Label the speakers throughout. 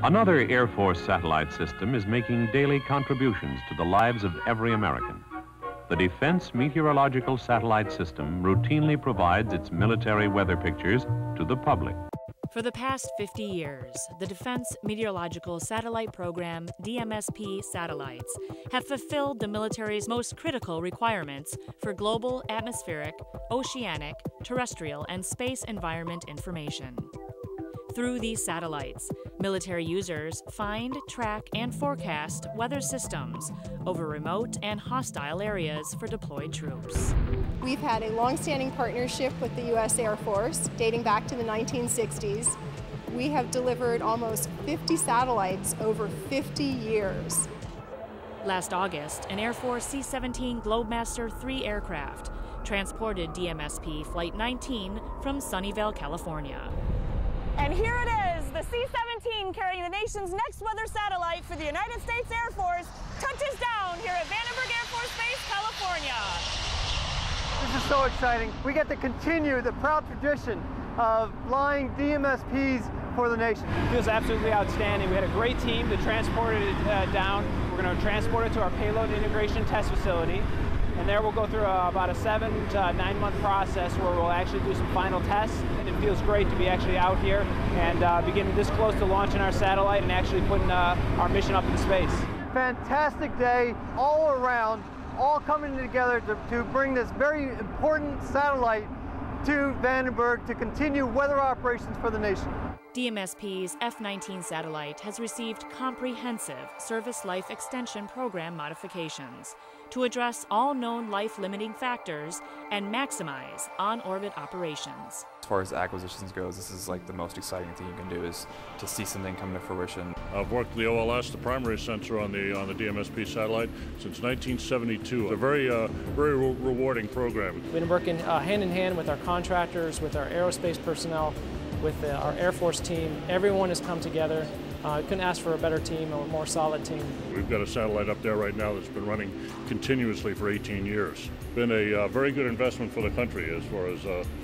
Speaker 1: Another Air Force satellite system is making daily contributions to the lives of every American. The Defense Meteorological Satellite System routinely provides its military weather pictures to the public.
Speaker 2: For the past 50 years, the Defense Meteorological Satellite Program, DMSP satellites, have fulfilled the military's most critical requirements for global atmospheric, oceanic, terrestrial, and space environment information. Through these satellites, military users find, track, and forecast weather systems over remote and hostile areas for deployed troops.
Speaker 3: We've had a long-standing partnership with the U.S. Air Force dating back to the 1960s. We have delivered almost 50 satellites over 50 years.
Speaker 2: Last August, an Air Force C-17 Globemaster III aircraft transported DMSP Flight 19 from Sunnyvale, California.
Speaker 4: And here it is, the C-17 carrying the nation's next weather satellite for the United States Air Force touches down here at Vandenberg Air Force Base, California.
Speaker 5: This is so exciting. We get to continue the proud tradition of flying DMSPs for the nation.
Speaker 6: It feels absolutely outstanding. We had a great team that transported it down. We're going to transport it to our payload integration test facility. And there we'll go through about a 7 to 9 month process where we'll actually do some final tests. And it feels great to be actually out here and beginning this close to launching our satellite and actually putting our mission up in space.
Speaker 5: Fantastic day all around, all coming together to bring this very important satellite to Vandenberg to continue weather operations for the nation.
Speaker 2: DMSP's F-19 satellite has received comprehensive Service Life Extension Program modifications to address all known life-limiting factors and maximize on-orbit operations.
Speaker 7: As far as acquisitions goes, this is like the most exciting thing you can do is to see something come to fruition.
Speaker 8: I've worked the OLS, the primary sensor on the DMSP satellite, since 1972. It's a very rewarding program.
Speaker 6: We've been working hand in hand with our contractors, with our aerospace personnel, with our Air Force team. Everyone has come together. Couldn't ask for a better team, a more solid team.
Speaker 8: We've got a satellite up there right now that's been running continuously for 18 years. Been a very good investment for the country as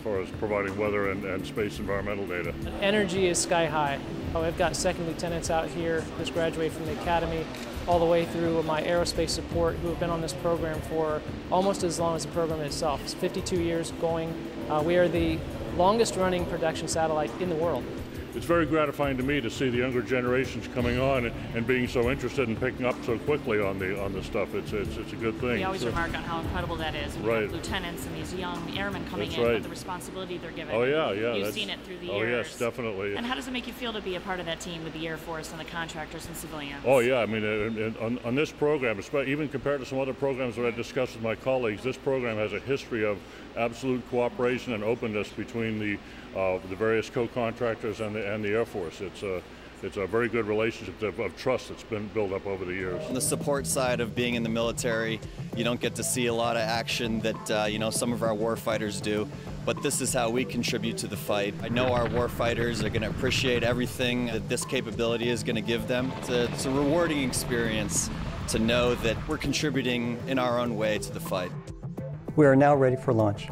Speaker 8: far as providing weather and space environmental data.
Speaker 6: Energy is sky high. I've got second lieutenants out here just graduated from the academy, all the way through my aerospace support who have been on this program for almost as long as the program itself. It's 52 years going. We are the longest running production satellite in the world.
Speaker 8: It's very gratifying to me to see the younger generations coming on and being so interested and picking up so quickly on the stuff. It's a good thing.
Speaker 2: We always remark on how incredible that is when you have lieutenants and these young airmen coming in with the responsibility they're given.
Speaker 8: Oh yeah, yeah.
Speaker 2: You've seen it through the years.
Speaker 8: Oh yes, definitely.
Speaker 2: And how does it make you feel to be a part of that team with the Air Force and the contractors and civilians?
Speaker 8: Oh yeah, I mean on this program, even compared to some other programs that I discussed with my colleagues, this program has a history of absolute cooperation and openness between the various co-contractors and the Air Force. It's a very good relationship of trust that's been built up over the years.
Speaker 9: On the support side of being in the military, you don't get to see a lot of action that you know, some of our warfighters do, but this is how we contribute to the fight. I know our warfighters are going to appreciate everything that this capability is going to give them. It's a rewarding experience to know that we're contributing in our own way to the fight.
Speaker 10: We are now ready for launch.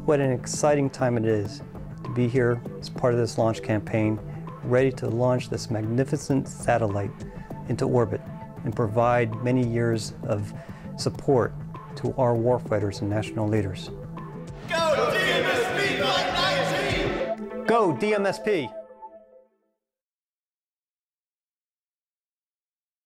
Speaker 10: What an exciting time it is to be here as part of this launch campaign, ready to launch this magnificent satellite into orbit and provide many years of support to our warfighters and national leaders.
Speaker 11: Go DMSP Flight 19!
Speaker 10: Go DMSP!